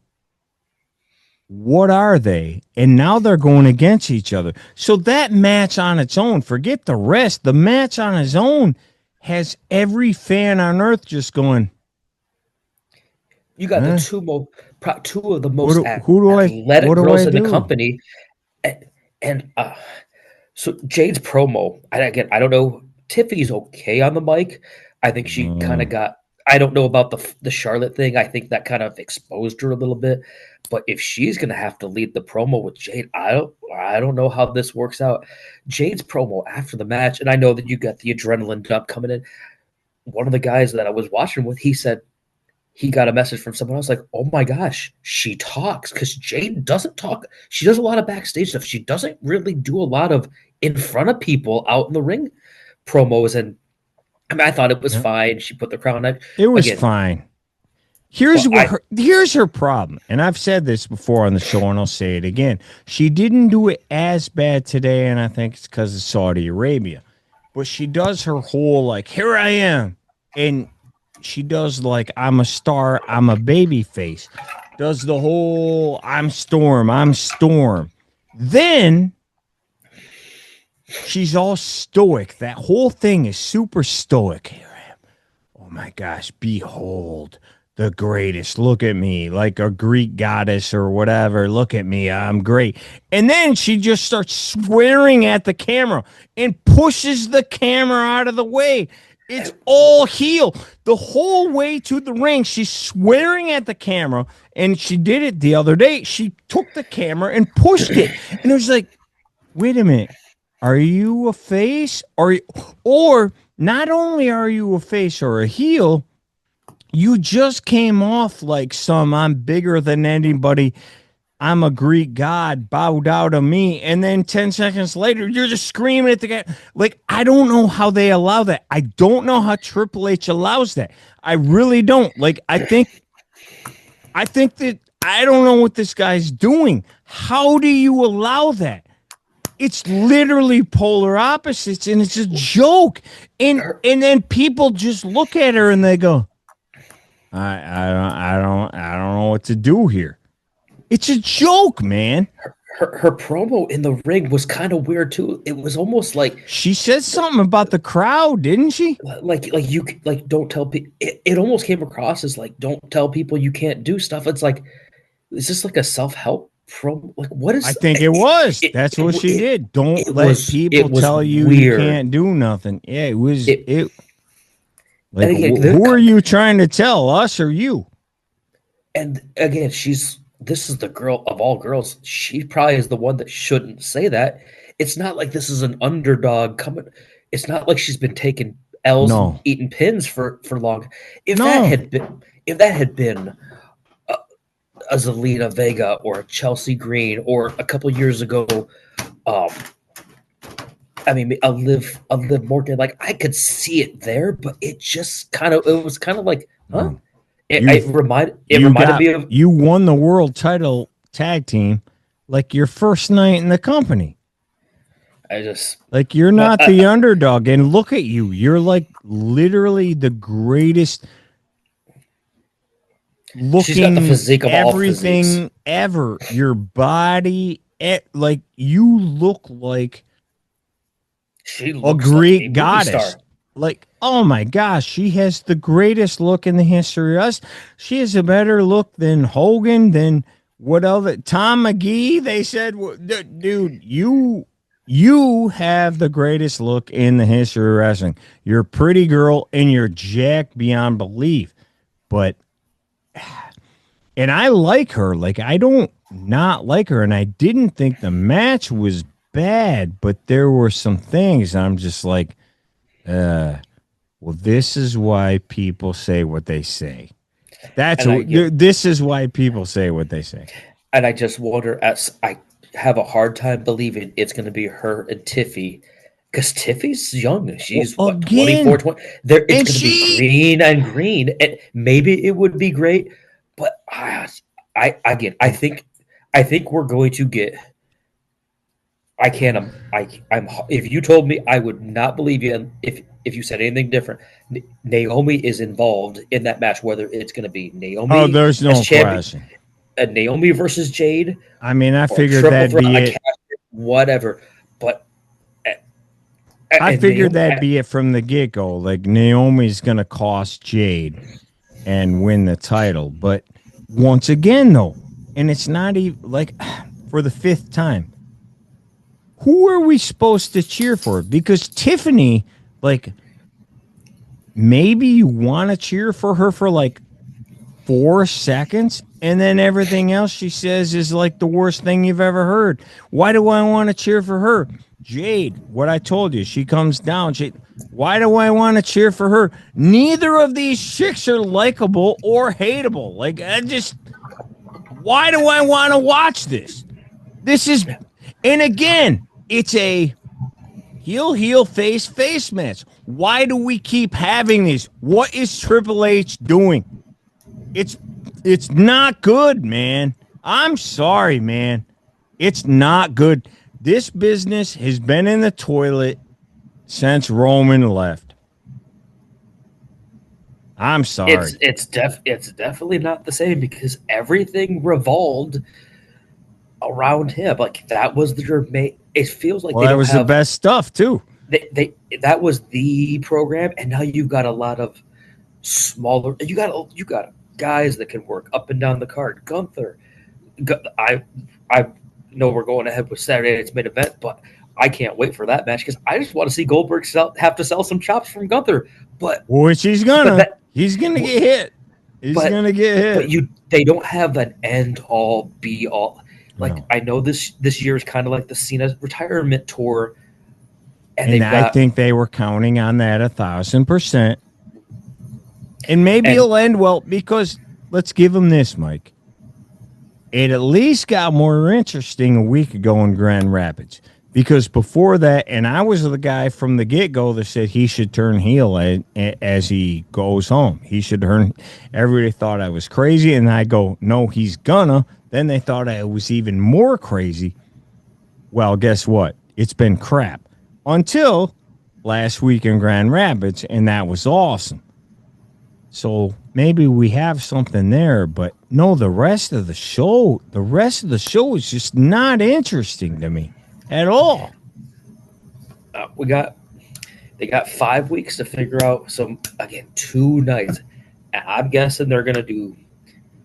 What are they? And now they're going against each other. So that match on its own, forget the rest. The match on its own has every fan on earth just going.
You got the two of the most athletic
What do
girls
I
in the
do?
company, and so Jade's promo. I don't know. Tiffany's okay on the mic. I think she kind of
Mm.
got. I don't know about the Charlotte thing. I think that kind of exposed her a little bit. But if she's gonna have to lead the promo with Jade, I don't know how this works out. Jade's promo after the match, and I know that you got the adrenaline dump coming in. One of the guys that I was watching with, he said he got a message from someone else like, "Oh my gosh, she talks," because Jade doesn't talk. She does a lot of backstage stuff. She doesn't really do a lot of in front of people out in the ring promos. And I mean, I thought it was
Yeah,
fine. She put the crown on
it was
again,
fine.
but
Here's her problem, and I've said this before on the show, and I'll say it again. She didn't do it as bad today, and I think it's because of Saudi Arabia. But she does her whole like, here I am, and she does like, I'm a star, I'm a baby face. Does the whole I'm Storm, I'm Storm. Then she's all stoic. That whole thing is super stoic. Here I am. Oh my gosh, behold the greatest. Look at me, like a Greek goddess or whatever. Look at me, I'm great. And then she just starts swearing at the camera and pushes the camera out of the way. It's all heel. The whole way to the ring, she's swearing at the camera, and she did it the other day. She took the camera and pushed it. And it was like, wait a minute. Are you a face? Or not only are you a face or a heel, you just came off like some I'm bigger than anybody. I'm a Greek god. Bow down to me. And then 10 seconds later, you're just screaming at the guy. Like, I don't know how they allow that. I don't know how Triple H allows that. I really don't. Like, I think that I don't know what this guy's doing. How do you allow that? It's literally polar opposites, and it's a joke. And then people just look at her and they go, I don't know what to do here. It's a joke, man.
her promo in the ring was kind of weird too. It was almost like
She said something about the crowd, didn't she?
you like don't tell people. It almost came across as like, don't tell people you can't do stuff. It's like, is this like a self-help promo? Like, what is?
I think it was. That's what she did. Don't let people tell you you can't do nothing. Yeah, it was. Like,
again,
who are you trying to tell, us or you?
And again, this is the girl of all girls. She probably is the one that shouldn't say that. It's not like this is an underdog coming. It's not like she's been taking L's and eating pins for long. If that had been a Zelina Vega or a Chelsea Green or a couple years ago, I mean, a Liv Morgan, like, I could see it there, but it was kind of like, huh? It reminded me of,
you won the world title tag team like your first night in the company. Like, you're not the underdog, and look at you. You're like literally the greatest looking,
she's got the physique of
everything
all physiques
ever. Your body, like, you look like
she looks
a Greek
like
goddess.
star.
Like, oh my gosh, she has the greatest look in the history of us. She has a better look than Hogan, than what other Tom McGee. They said, dude, you have the greatest look in the history of wrestling. You're a pretty girl and you're jacked beyond belief. But, and I like her. Like, I don't not like her. And I didn't think the match was bad, but there were some things I'm just like, well, this is why people say what they say. This is why people say what they say.
And I just wonder, have a hard time believing it's going to be her and Tiffy, because Tiffy's young. She's
Well,
what,
again,
24, 20. It's
and
going to be green and green, and maybe it would be great. But I think we're going to get. I can't. I'm. If you told me, I would not believe you. If you said anything different, Naomi is involved in that match. Whether it's going to be Naomi,
Oh, there's no
as champion,
question.
Naomi versus Jade.
I mean, I
Or
figured
triple
that'd
threat,
be
a
it.
casket, whatever. But
I
and
figured
Naomi,
that'd be it from the get-go. Like, Naomi's going to cost Jade and win the title. But once again, though, and it's not even, like, for the fifth time, who are we supposed to cheer for? Because Tiffany, like, maybe you want to cheer for her for, like, 4 seconds, and then everything else she says is like the worst thing you've ever heard. Why do I want to cheer for her? Jade, what I told you, she comes down. Why do I want to cheer for her? Neither of these chicks are likable or hateable. Like, why do I want to watch this? This is, and again, it's a heel, face match. Why do we keep having these? What is Triple H doing? It's not good, man. I'm sorry, man. It's not good. This business has been in the toilet since Roman left. I'm sorry.
it's definitely not the same, because everything revolved around him. Like, that was their main. It feels like
Well, that was the best stuff too.
They that was the program, and now you've got a lot of smaller. You got guys that can work up and down the card. Gunther, I know we're going ahead with Saturday night's main event, but I can't wait for that match, because I just want to see Goldberg have to sell some chops from Gunther. But
which he's gonna get hit. He's gonna get hit.
But they don't have an end all be all. Like,
No.
I know this year is kind of like the Cena retirement tour,
and I think they were counting on that 1,000%. And maybe it'll end well, because let's give them this, Mike. It at least got more interesting a week ago in Grand Rapids, because before that, and I was the guy from the get-go that said he should turn heel as he goes home. He should turn. Everybody thought I was crazy, and I go, no, he's gonna. Then they thought I was even more crazy. Well, guess what? It's been crap until last week in Grand Rapids, and that was awesome. So maybe we have something there, but no, the rest of the show is just not interesting to me at all.
They got 5 weeks to figure out 2 nights. And I'm guessing they're going to do,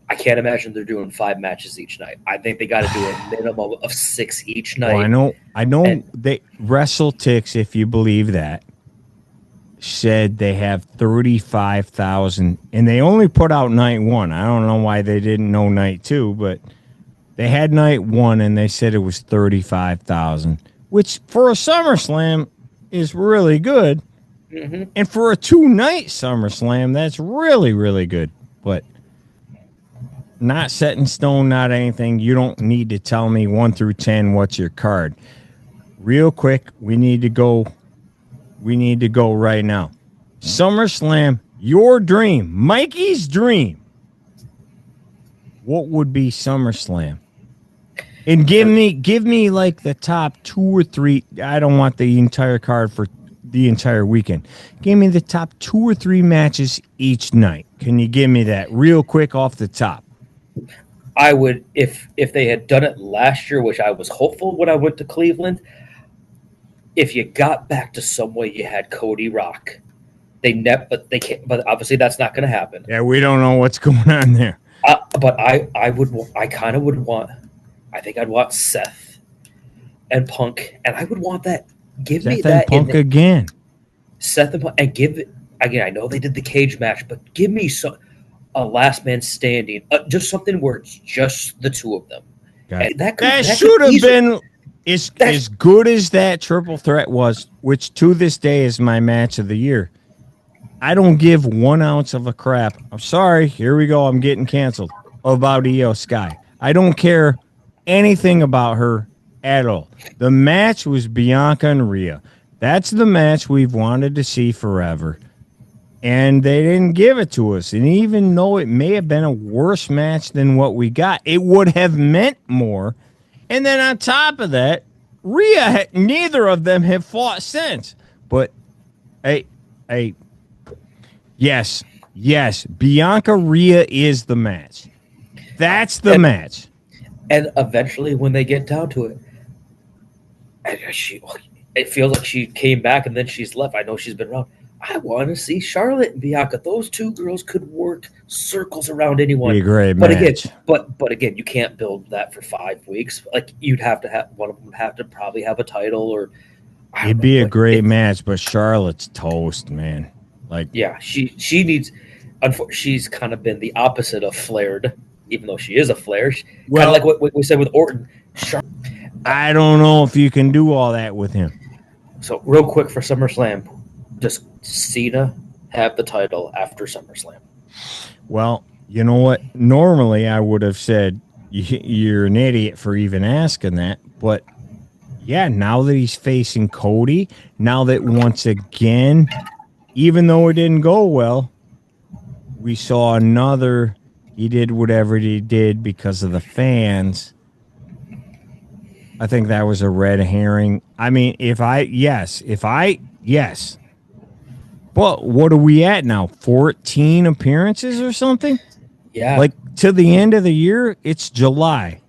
I can't imagine they're doing 5 matches each night. I think they got to do a minimum of 6 each night.
Well, I know they WrestleTix, if you believe that, said they have 35,000, and they only put out night 1. I don't know why they didn't know night 2, but they had night 1, and they said it was 35,000, which for a SummerSlam is really good. Mm-hmm. And for a 2-night SummerSlam, that's really, really good. But not set in stone, not anything. You don't need to tell me 1 through 10 what's your card. Real quick, we need to go right now. SummerSlam, your dream, Mikey's dream. What would be SummerSlam? And give me like the top 2 or 3. I don't want the entire card for the entire weekend. Give me the top 2 or 3 matches each night. Can you give me that real quick off the top?
I would, if they had done it last year, which I was hopeful when I went to Cleveland. If you got back to some way, you had Cody Rock. They can't. But obviously, that's not going to happen.
Yeah, we don't know what's going on there.
But I kind of would want. I think I'd want Seth and Punk, and I would want that. Give
Seth
me that
and Punk again.
Seth and Punk, and give it again. I know they did the cage match, but give me a last man standing, just something where it's just the 2 of them.
That should have been. As good as that triple threat was, which to this day is my match of the year, I don't give 1 ounce of a crap. I'm sorry. Here we go. I'm getting canceled about Io Sky. I don't care anything about her At all. The match was Bianca and Rhea. That's the match we've wanted to see forever. And they didn't give it to us. And even though it may have been a worse match than what we got, it would have meant more. And then on top of that, neither of them have fought since. But, yes, Bianca Rhea is the match. That's the match.
And eventually, when they get down to it, it feels like she came back and then she's left. I know she's been around. I want to see Charlotte and Bianca. Those two girls could work circles around anyone.
Be a great
but
match.
Again, but again, you can't build that for 5 weeks. Like you'd have to have one of them have to probably have a title or.
It'd be a great match, but Charlotte's toast, man. Like,
yeah, she needs. She's kind of been the opposite of flared, even though she is a flare. Kind of like what we said with Orton.
I don't know if you can do all that with him.
So real quick for SummerSlam, does Cena have the title after SummerSlam?
Well, you know what? Normally I would have said you're an idiot for even asking that, but yeah, now that he's facing Cody, now that once again, even though it didn't go well, we saw another. He did whatever he did because of the fans. I think that was a red herring. I mean, yes. But what are we at now? 14 appearances or something?
Yeah.
Like to the end of the year, it's July.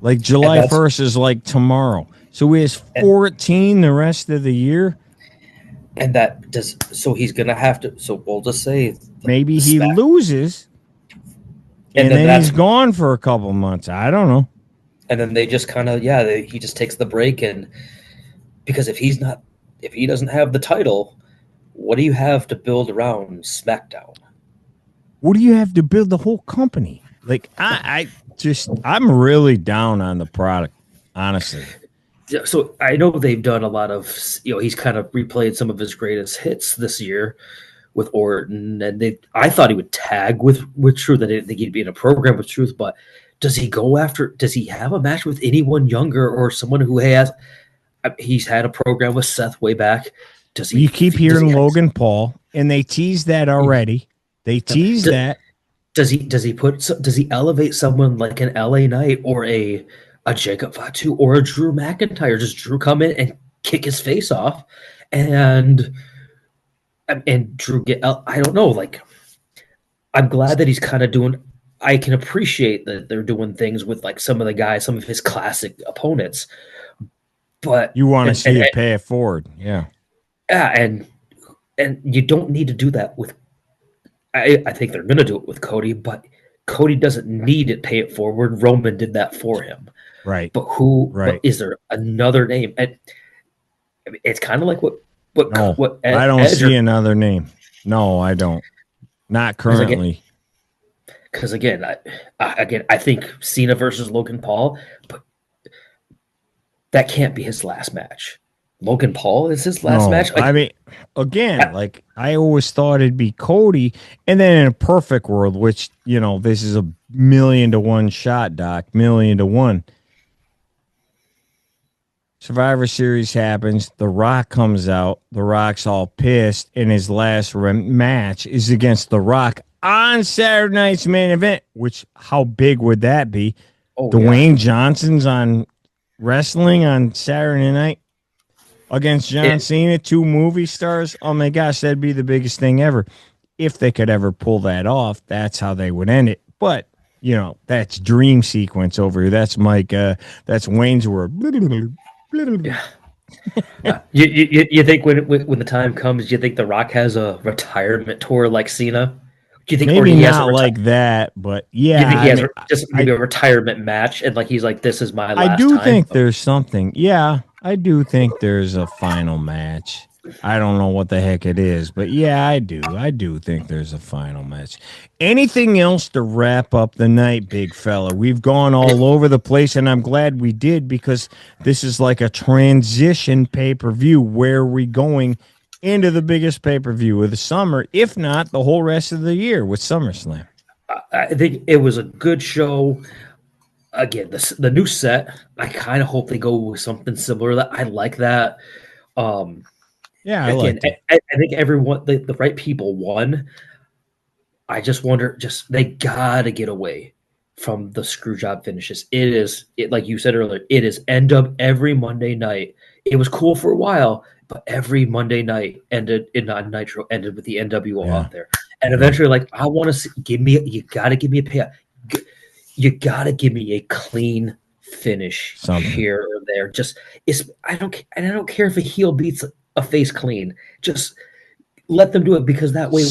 Like July 1st is like tomorrow. So he has 14 the rest of the year.
And that does so he's gonna have to. So we'll just say
maybe he loses, and then he's gone for a couple months. I don't know.
And then they just kind of he just takes the break, and because if he doesn't have the title, what do you have to build around SmackDown?
What do you have to build the whole company? Like I'm really down on the product, honestly.
Yeah, so I know they've done a lot of, he's kind of replayed some of his greatest hits this year with Orton, and I thought he would tag with Truth. I didn't think he'd be in a program with Truth, but does he have a match with anyone younger or someone who he's had a program with Seth way back?
You keep hearing Logan Paul, and they teased that already. They teased that.
Does he elevate someone like an LA Knight or a Jacob Fatu or a Drew McIntyre? Does Drew come in and kick his face off and Drew get out? I don't know. Like, I'm glad that he's kind of doing. I can appreciate that they're doing things with like some of the guys, some of his classic opponents. But
you want to see it pay it forward, yeah.
Yeah, and you don't need to do that with. I think they're going to do it with Cody, but Cody doesn't need to pay it forward. Roman did that for him.
Right.
But who?
Right.
But is there another name? And I mean, it's kind of like what
I don't see another name. No, I don't. Not currently.
Because again, I think Cena versus Logan Paul, but that can't be his last match. Logan Paul is his last match.
I mean, again, like I always thought it'd be Cody, and then in a perfect world, which this is a 1,000,000 to 1 shot, Doc, 1,000,000 to 1. Survivor Series happens. The Rock comes out. The Rock's all pissed, and his last match is against The Rock on Saturday night's main event. Which how big would that be? Dwayne Johnson's on wrestling on Saturday night against John Cena, 2 movie stars. Oh my gosh, that'd be the biggest thing ever. If they could ever pull that off, that's how they would end it. But, that's dream sequence over here. That's Mike, that's Wayne's World.
Yeah. You think when the time comes, you think The Rock has a retirement tour like Cena? Do you think
maybe not like that, but yeah.
You think he has maybe a retirement match and like he's like, this is my last
I do
time?
think there's something. Yeah, I do think there's a final match. I don't know what the heck it is, but yeah, I do. I do think there's a final match. Anything else to wrap up the night, big fella? We've gone all over the place, and I'm glad we did because this is like a transition pay-per-view. Where are we going into the biggest pay-per-view of the summer, if not the whole rest of the year with SummerSlam?
I think it was a good show. again, the new set, I kind of hope they go with something similar. That I like that.
Yeah, I
Again,
liked it.
I think everyone, the right people won. I just wonder, they gotta get away from the screw job finishes. It like you said earlier, it is end up every Monday night. It was cool for a while, but every Monday night ended in on Nitro ended with the NWO
Yeah.
out there, and eventually, like, I want to you gotta give me a payout. You gotta give me a clean finish
Something.
here or there. I don't care if a heel beats a face clean. Just let them do it, because that way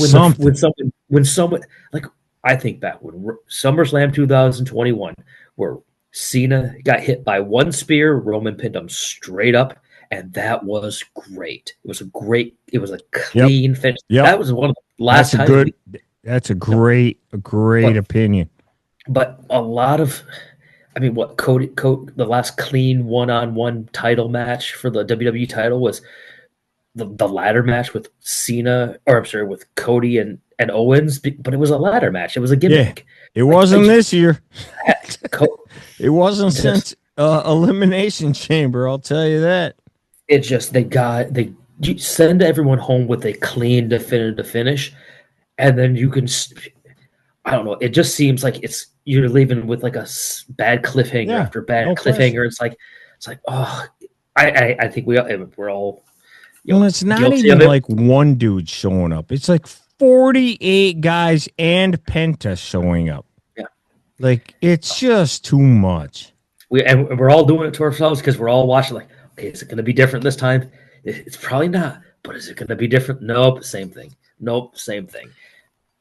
when someone like, I think back when SummerSlam 2021, where Cena got hit by one spear, Roman pinned him straight up, and that was great. It was a clean finish.
Yep.
That was one of the last times.
That's a great opinion.
But a lot of, I mean, what Cody the last clean one-on-one title match for the WWE title was the ladder match with Cena, or I'm sorry, with Cody and Owens, but it was a ladder match. It was a gimmick.
Yeah, it wasn't this year. It wasn't
just,
since Elimination Chamber, I'll tell you that.
It's just you send everyone home with a clean, definitive finish, and then you can, I don't know, it just seems like you're leaving with like a bad cliffhanger after bad cliffhanger.
Question.
It's like, oh, I think we're all.
Well, it's not even like one dude showing up. It's like 48 guys and Penta showing up.
Yeah.
Like, it's just too much.
We're all doing it to ourselves because we're all watching like, okay, is it going to be different this time? It's probably not, but is it going to be different? Nope, same thing.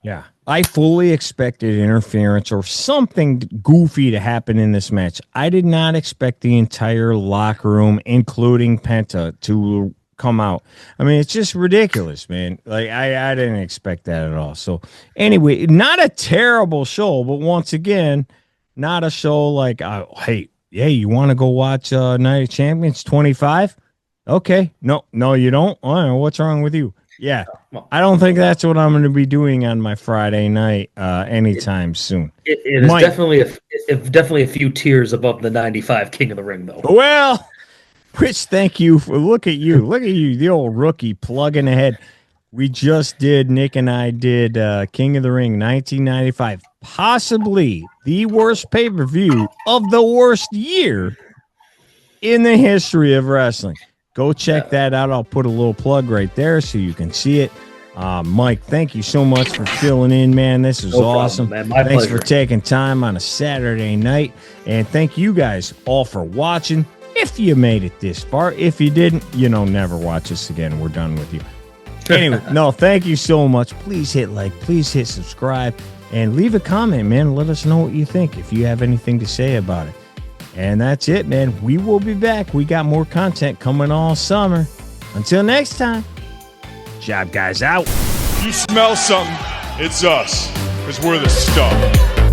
Yeah. I fully expected interference or something goofy to happen in this match. I did not expect the entire locker room, including Penta, to come out. I mean, it's just ridiculous, man. Like, I didn't expect that at all. So anyway, not a terrible show, but once again, not a show like, hey, you want to go watch Night of Champions 25? Okay. No, you don't. What's wrong with you? Yeah. I don't think that's what I'm going to be doing on my Friday night anytime soon.
It is definitely a few tiers above the 95 King of the Ring, though.
Well, Rich, thank you. Look at you, the old rookie plugging ahead. Nick and I did King of the Ring 1995, possibly the worst pay-per-view of the worst year in the history of wrestling. Go check that out. I'll put a little plug right there so you can see it. Mike, thank you so much for filling in, man. This is awesome.
Problem, man.
Thanks
pleasure.
for taking time on a Saturday night. And thank you guys all for watching. If you made it this far, if you didn't, never watch us again. We're done with you. Anyway, no, thank you so much. Please hit like, please hit subscribe, and leave a comment, man. Let us know what you think if you have anything to say about it. And that's it, man. We will be back. We got more content coming all summer. Until next time, Job Guys out.
You smell something, it's us, because we're the stuff.